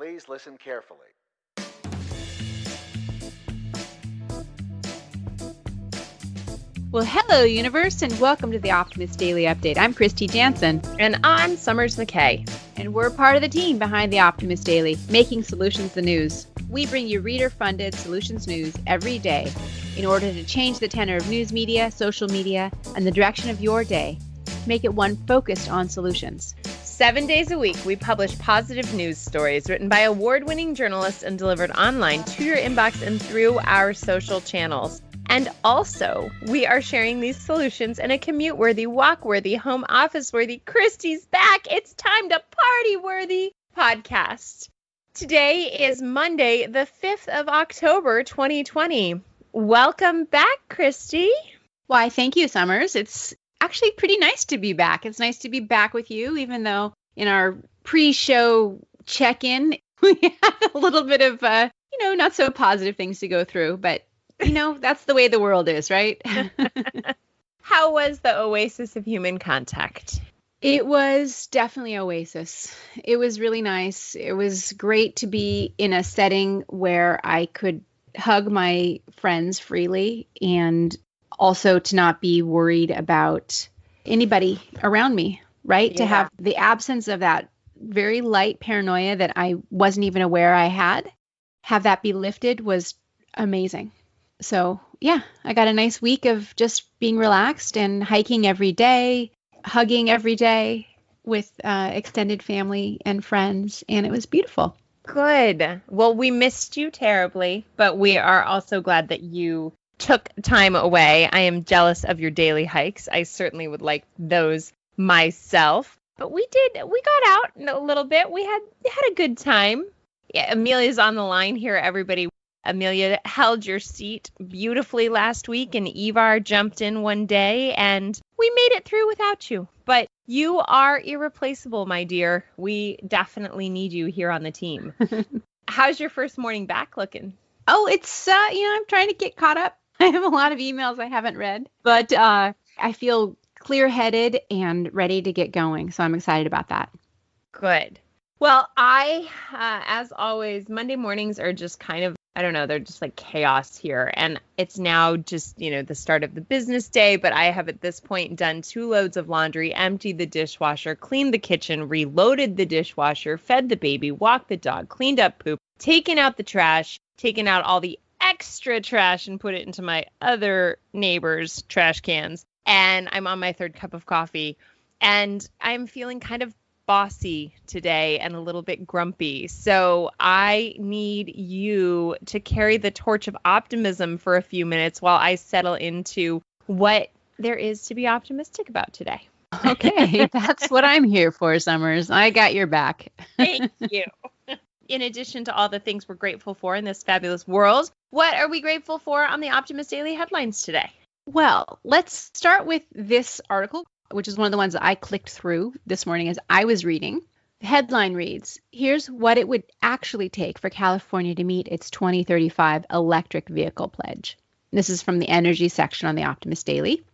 Please listen carefully. Well, hello, universe, and welcome to the Optimist Daily Update. I'm Kristy Jansen. And I'm Summers McKay. And we're part of the team behind the Optimist Daily, making solutions the news. We bring you reader-funded solutions news every day in order to change the tenor of news media, social media, and the direction of your day. Make it one focused on solutions. 7 days a week, we publish positive news stories written by award-winning journalists and delivered online to your inbox and through our social channels. And also, we are sharing these solutions in a commute-worthy, walk-worthy, home office-worthy, Kristy's back, it's time to party-worthy podcast. Today is Monday, the 5th of October, 2020. Welcome back, Kristy. Why, thank you, Summers. It's actually pretty nice to be back. It's nice to be back with you, even though in our pre-show check-in, we had a little bit of, not so positive things to go through, but that's the way the world is, right? How was the oasis of human contact? It was definitely oasis. It was really nice. It was great to be in a setting where I could hug my friends freely and also to not be worried about anybody around me, right? Yeah. To have the absence of that very light paranoia that I wasn't even aware I had, have that be lifted was amazing. So, yeah, I got a nice week of just being relaxed and hiking every day, hugging every day with extended family and friends, and it was beautiful. Good. Well, we missed you terribly, but we are also glad that you took time away. I am jealous of your daily hikes. I certainly would like those myself. But we got out a little bit. We had a good time. Yeah, Amelia's on the line here, everybody. Amelia held your seat beautifully last week, and Ivar jumped in one day, and we made it through without you. But you are irreplaceable, my dear. We definitely need you here on the team. How's your first morning back looking? Oh, it's, I'm trying to get caught up. I have a lot of emails I haven't read, but I feel clear-headed and ready to get going, so I'm excited about that. Good. Well, as always, Monday mornings are just kind of, I don't know, they're just like chaos here. And it's now just, the start of the business day. But I have at this point done 2 loads of laundry, emptied the dishwasher, cleaned the kitchen, reloaded the dishwasher, fed the baby, walked the dog, cleaned up poop, taken out the trash, taken out all the extra trash and put it into my other neighbor's trash cans. And I'm on my 3rd cup of coffee. And I'm feeling kind of bossy today and a little bit grumpy. So I need you to carry the torch of optimism for a few minutes while I settle into what there is to be optimistic about today. Okay, that's what I'm here for, Summers. I got your back. Thank you. In addition to all the things we're grateful for in this fabulous world, what are we grateful for on the Optimist Daily headlines today? Well, let's start with this article, which is one of the ones that I clicked through this morning as I was reading. The headline reads, here's what it would actually take for California to meet its 2035 electric vehicle pledge. This is from the energy section on the Optimist Daily.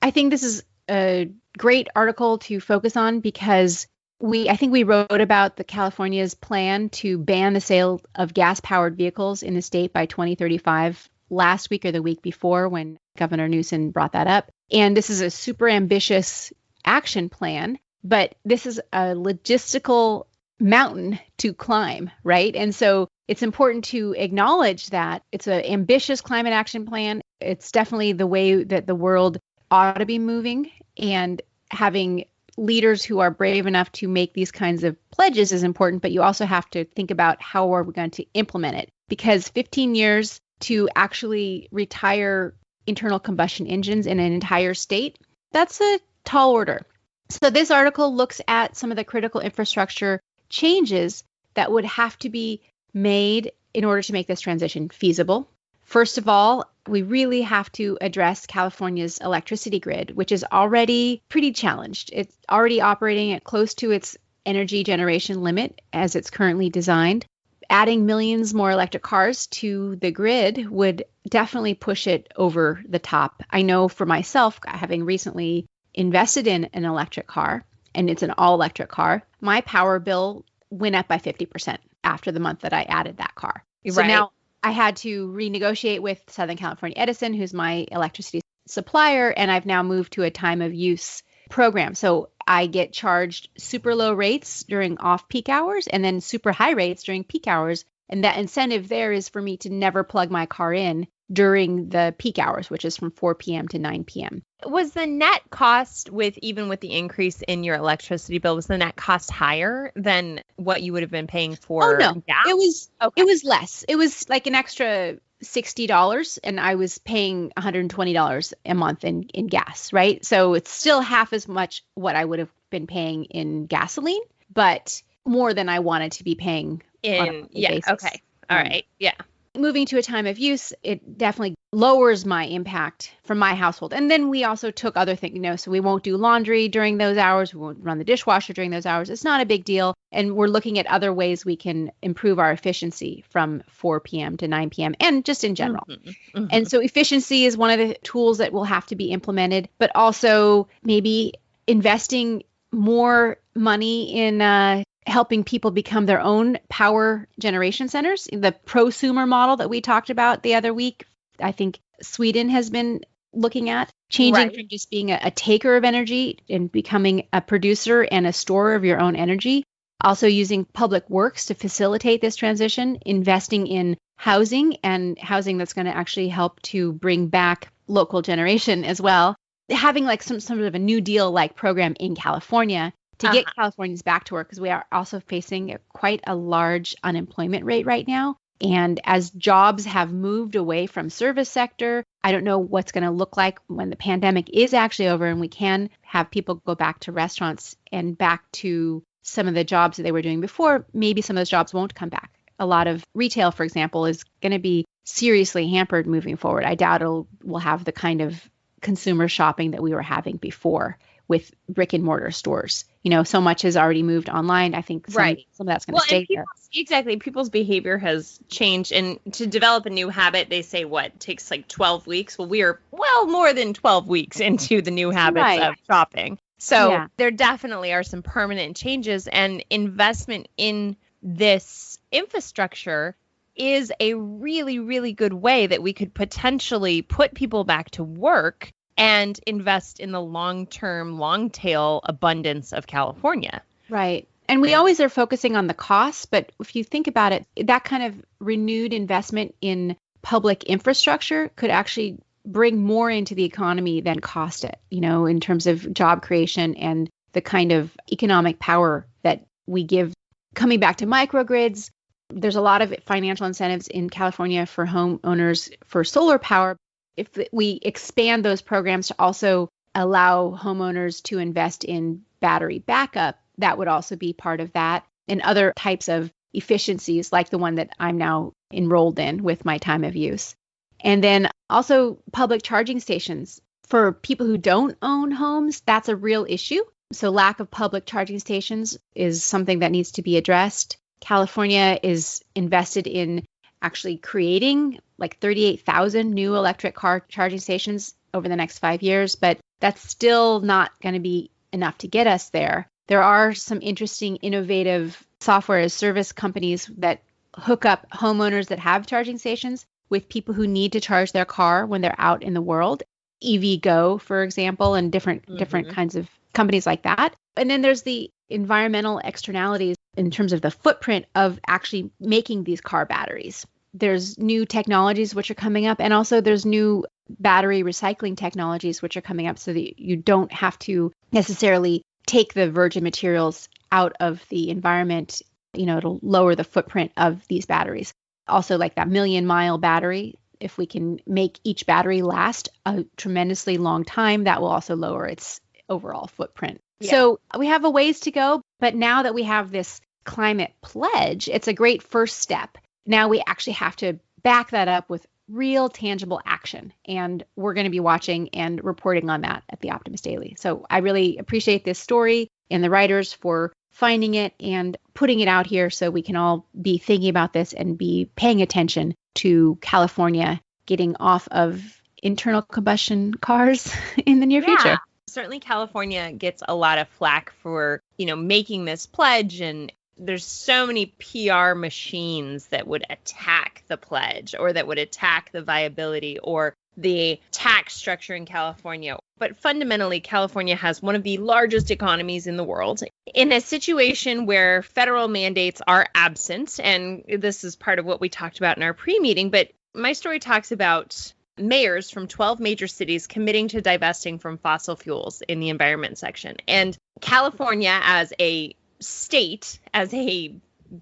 I think this is a great article to focus on because I think we wrote about the California's plan to ban the sale of gas-powered vehicles in the state by 2035 last week or the week before when Governor Newsom brought that up. And this is a super ambitious action plan, but this is a logistical mountain to climb, right? And so it's important to acknowledge that it's an ambitious climate action plan. It's definitely the way that the world ought to be moving, and having leaders who are brave enough to make these kinds of pledges is important, but you also have to think about how are we going to implement it, because 15 years to actually retire internal combustion engines in an entire state, that's a tall order. So this article looks at some of the critical infrastructure changes that would have to be made in order to make this transition feasible. First of all, we really have to address California's electricity grid, which is already pretty challenged. It's already operating at close to its energy generation limit as it's currently designed. Adding millions more electric cars to the grid would definitely push it over the top. I know for myself, having recently invested in an electric car, and it's an all-electric car, my power bill went up by 50%. after the month that I added that car. So Right. now I had to renegotiate with Southern California Edison, who's my electricity supplier, and I've now moved to a time of use program. So I get charged super low rates during off-peak hours and then super high rates during peak hours. And that incentive there is for me to never plug my car in during the peak hours, which is from 4 p.m. to 9 p.m. Was the net cost even with the increase in your electricity bill, was the net cost higher than what you would have been paying for no. gas? It was less. It was like an extra $60 and I was paying $120 a month in gas, right? So it's still half as much what I would have been paying in gasoline, but more than I wanted to be paying on a monthly basis. Okay. All right. Yeah. Moving to a time of use, it definitely lowers my impact from my household. And then we also took other things, so we won't do laundry during those hours. We won't run the dishwasher during those hours. It's not a big deal. And we're looking at other ways we can improve our efficiency from 4 p.m. to 9 p.m. and just in general. Mm-hmm. Mm-hmm. And so efficiency is one of the tools that will have to be implemented, but also maybe investing more money in helping people become their own power generation centers. The prosumer model that we talked about the other week, I think Sweden has been looking at changing from just being a taker of energy and becoming a producer and a storer of your own energy. Also using public works to facilitate this transition, investing in housing and housing that's going to actually help to bring back local generation as well. Having like some sort of a New Deal like program in California to get Californians back to work, because we are also facing quite a large unemployment rate right now. And as jobs have moved away from service sector, I don't know what's going to look like when the pandemic is actually over and we can have people go back to restaurants and back to some of the jobs that they were doing before. Maybe some of those jobs won't come back. A lot of retail, for example, is going to be seriously hampered moving forward. I doubt we'll have the kind of consumer shopping that we were having before with brick and mortar stores. So much has already moved online. I think some of that's going to stay there. Exactly. People's behavior has changed. And to develop a new habit, they say it takes like 12 weeks. Well, we are more than 12 weeks into the new habits of shopping. So there definitely are some permanent changes, and investment in this infrastructure is a really, really good way that we could potentially put people back to work and invest in the long-term, long-tail abundance of California. Right. And we always are focusing on the costs, but if you think about it, that kind of renewed investment in public infrastructure could actually bring more into the economy than cost it, in terms of job creation and the kind of economic power that we give. Coming back to microgrids, there's a lot of financial incentives in California for homeowners for solar power. If we expand those programs to also allow homeowners to invest in battery backup, that would also be part of that, and other types of efficiencies like the one that I'm now enrolled in with my time of use. And then also public charging stations. For people who don't own homes, that's a real issue. So lack of public charging stations is something that needs to be addressed. California is invested in actually creating like 38,000 new electric car charging stations over the next 5 years, but that's still not going to be enough to get us there. There are some interesting, innovative software as service companies that hook up homeowners that have charging stations with people who need to charge their car when they're out in the world. EVgo, for example, and different kinds of companies like that. And then there's the environmental externalities in terms of the footprint of actually making these car batteries. There's new technologies which are coming up, and also there's new battery recycling technologies which are coming up so that you don't have to necessarily take the virgin materials out of the environment. It'll lower the footprint of these batteries. Also, like that 1,000,000-mile battery, if we can make each battery last a tremendously long time, that will also lower its overall footprint. Yeah. So we have a ways to go, but now that we have this climate pledge, it's a great first step. Now we actually have to back that up with real tangible action. And we're going to be watching and reporting on that at the Optimist Daily. So I really appreciate this story and the writers for finding it and putting it out here so we can all be thinking about this and be paying attention to California getting off of internal combustion cars in the near future. Certainly California gets a lot of flack for, making this pledge and there's so many PR machines that would attack the pledge or that would attack the viability or the tax structure in California. But fundamentally, California has one of the largest economies in the world. In a situation where federal mandates are absent, and this is part of what we talked about in our pre-meeting, but my story talks about mayors from 12 major cities committing to divesting from fossil fuels in the environment section. And California as a state, as a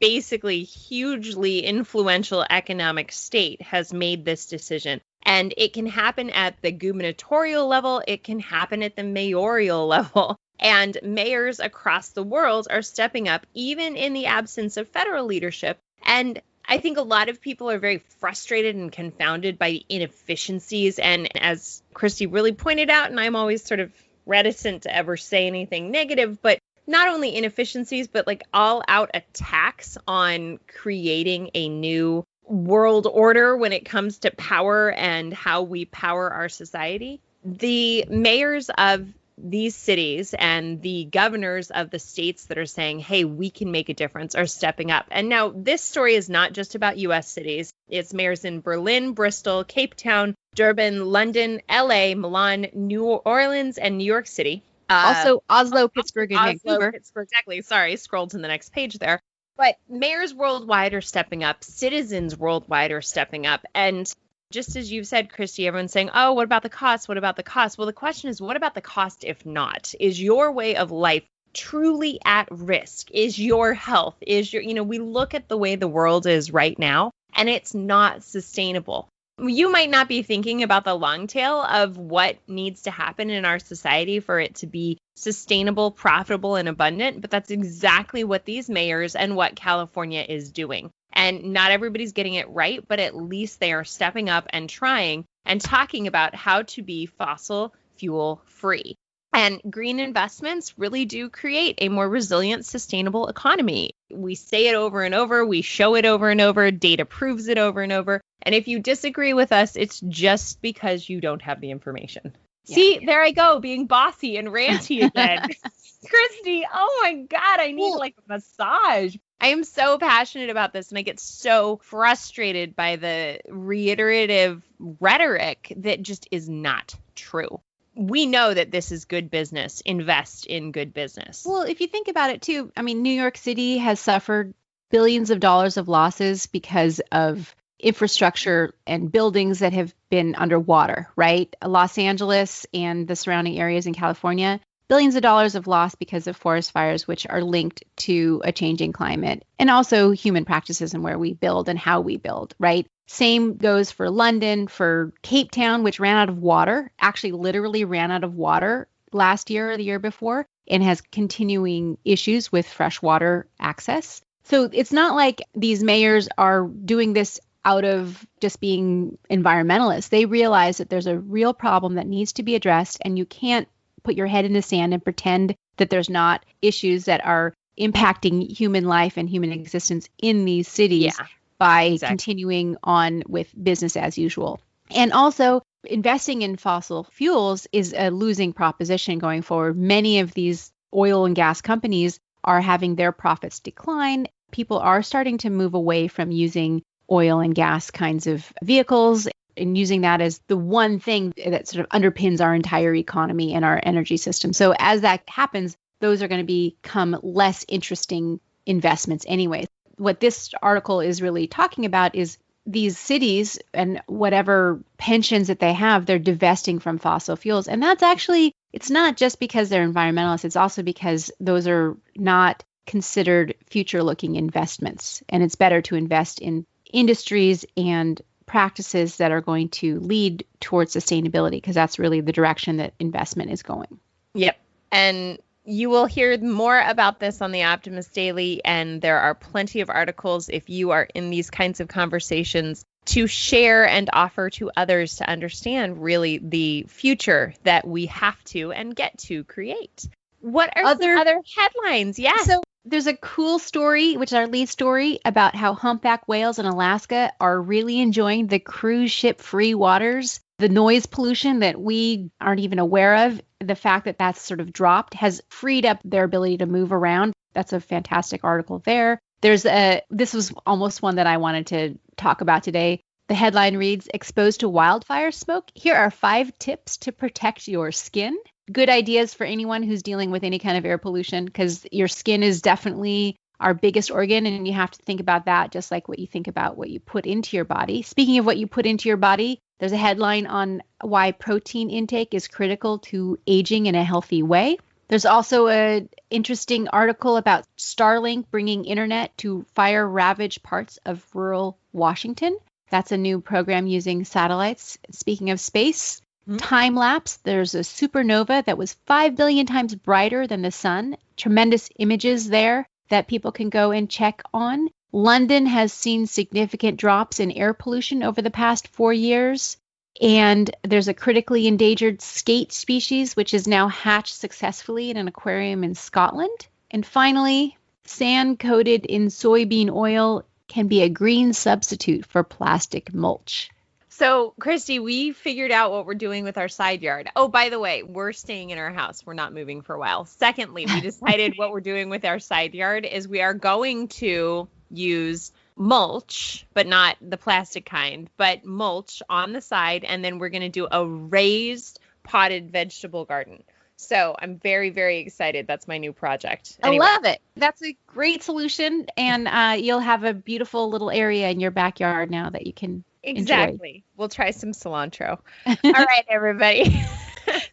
basically hugely influential economic state, has made this decision. And it can happen at the gubernatorial level. It can happen at the mayoral level. And mayors across the world are stepping up, even in the absence of federal leadership. And I think a lot of people are very frustrated and confounded by the inefficiencies. And as Kristy really pointed out, and I'm always sort of reticent to ever say anything negative, but not only inefficiencies, but like all out attacks on creating a new world order when it comes to power and how we power our society. The mayors of these cities and the governors of the states that are saying, hey, we can make a difference, are stepping up. And now this story is not just about U.S. cities. It's mayors in Berlin, Bristol, Cape Town, Durban, London, L.A., Milan, New Orleans, and New York City. Also Oslo, Pittsburgh, and Vancouver. Pittsburgh, exactly. Sorry, scrolled to the next page there. But mayors worldwide are stepping up. Citizens worldwide are stepping up. And just as you've said, Kristy, everyone's saying, oh, what about the cost? What about the cost? Well, the question is, what about the cost if not? Is your way of life truly at risk? Is your health? Is your, we look at the way the world is right now, and it's not sustainable. You might not be thinking about the long tail of what needs to happen in our society for it to be sustainable, profitable, and abundant, but that's exactly what these mayors and what California is doing. And not everybody's getting it right, but at least they are stepping up and trying and talking about how to be fossil fuel free. And green investments really do create a more resilient, sustainable economy. We say it over and over. We show it over and over. Data proves it over and over. And if you disagree with us, it's just because you don't have the information. Yeah. See, there I go, being bossy and ranty again. Kristy, oh my God, I need like a massage. I am so passionate about this, and I get so frustrated by the reiterative rhetoric that just is not true. We know that this is good business. Invest in good business. Well, if you think about it too, I mean, New York City has suffered billions of dollars of losses because of infrastructure and buildings that have been underwater, right? Los Angeles and the surrounding areas in California, billions of dollars of loss because of forest fires, which are linked to a changing climate, and also human practices and where we build and how we build, right? Same goes for London, for Cape Town, which ran out of water, actually literally ran out of water last year or the year before, and has continuing issues with fresh water access. So it's not like these mayors are doing this out of just being environmentalists. They realize that there's a real problem that needs to be addressed, and you can't put your head in the sand and pretend that there's not issues that are impacting human life and human existence in these cities by continuing on with business as usual. And also, investing in fossil fuels is a losing proposition going forward. Many of these oil and gas companies are having their profits decline. People are starting to move away from using oil and gas kinds of vehicles and using that as the one thing that sort of underpins our entire economy and our energy system. So as that happens, those are going to become less interesting investments anyway. What this article is really talking about is these cities and whatever pensions that they have, they're divesting from fossil fuels. And that's actually, it's not just because they're environmentalists, it's also because those are not considered future-looking investments. And it's better to invest in industries and practices that are going to lead towards sustainability, because that's really the direction that investment is going. Yep. And you will hear more about this on the Optimist Daily, and there are plenty of articles if you are in these kinds of conversations to share and offer to others to understand really the future that we have to and get to create. What are some other headlines? Yes. So there's a cool story, which is our lead story, about how humpback whales in Alaska are really enjoying the cruise ship free waters. The noise pollution that we aren't even aware of, the fact that that's sort of dropped, has freed up their ability to move around. That's a fantastic article there. This was almost one that I wanted to talk about today. The headline reads, "Exposed to wildfire smoke? Here are 5 tips to protect your skin." Good ideas for anyone who's dealing with any kind of air pollution, because your skin is definitely our biggest organ, and you have to think about that just like what you think about what you put into your body. Speaking of what you put into your body, there's a headline on why protein intake is critical to aging in a healthy way. There's also an interesting article about Starlink bringing internet to fire-ravaged parts of rural Washington. That's a new program using satellites. Speaking of space, time lapse, there's a supernova that was 5 billion times brighter than the sun. Tremendous images there that people can go and check on. London has seen significant drops in air pollution over the past 4 years. And there's a critically endangered skate species, which is now hatched successfully in an aquarium in Scotland. And finally, sand coated in soybean oil can be a green substitute for plastic mulch. So, Kristy, we figured out what we're doing with our side yard. Oh, by the way, we're staying in our house. We're not moving for a while. Secondly, we decided what we're doing with our side yard is we are going to use mulch, but not the plastic kind, but mulch on the side. And then we're going to do a raised potted vegetable garden. So I'm very, very excited. That's my new project. Anyway. I love it. That's a great solution. And you'll have a beautiful little area in your backyard now that you can Exactly. Enjoy. We'll try some cilantro. All right, everybody.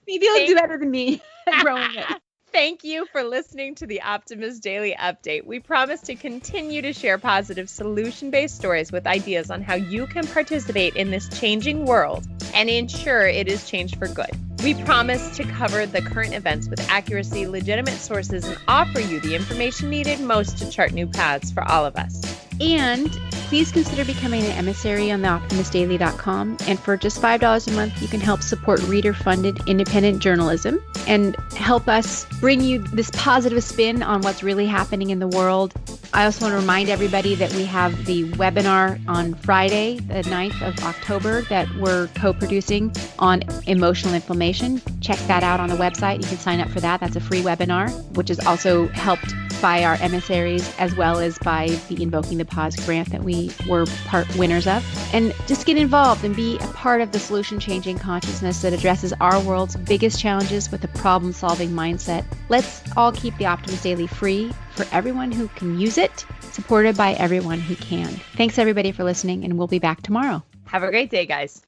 Maybe you'll do better than me at growing it. Thank you for listening to the Optimist Daily Update. We promise to continue to share positive solution-based stories with ideas on how you can participate in this changing world and ensure it is changed for good. We promise to cover the current events with accuracy, legitimate sources, and offer you the information needed most to chart new paths for all of us. And please consider becoming an emissary on theoptimistdaily.com. And for just $5 a month, you can help support reader-funded independent journalism and help us bring you this positive spin on what's really happening in the world. I also want to remind everybody that we have the webinar on Friday, the 9th of October, that we're co-producing on emotional inflammation. Check that out on the website. You can sign up for that. That's a free webinar, which is also helped by our emissaries as well as by the Invoking the Pause grant that we were part winners of. And just get involved and be a part of the solution-changing consciousness that addresses our world's biggest challenges with a problem-solving mindset. Let's all keep the Optimist Daily free for everyone who can use it, supported by everyone who can. Thanks, everybody, for listening, and we'll be back tomorrow. Have a great day, guys.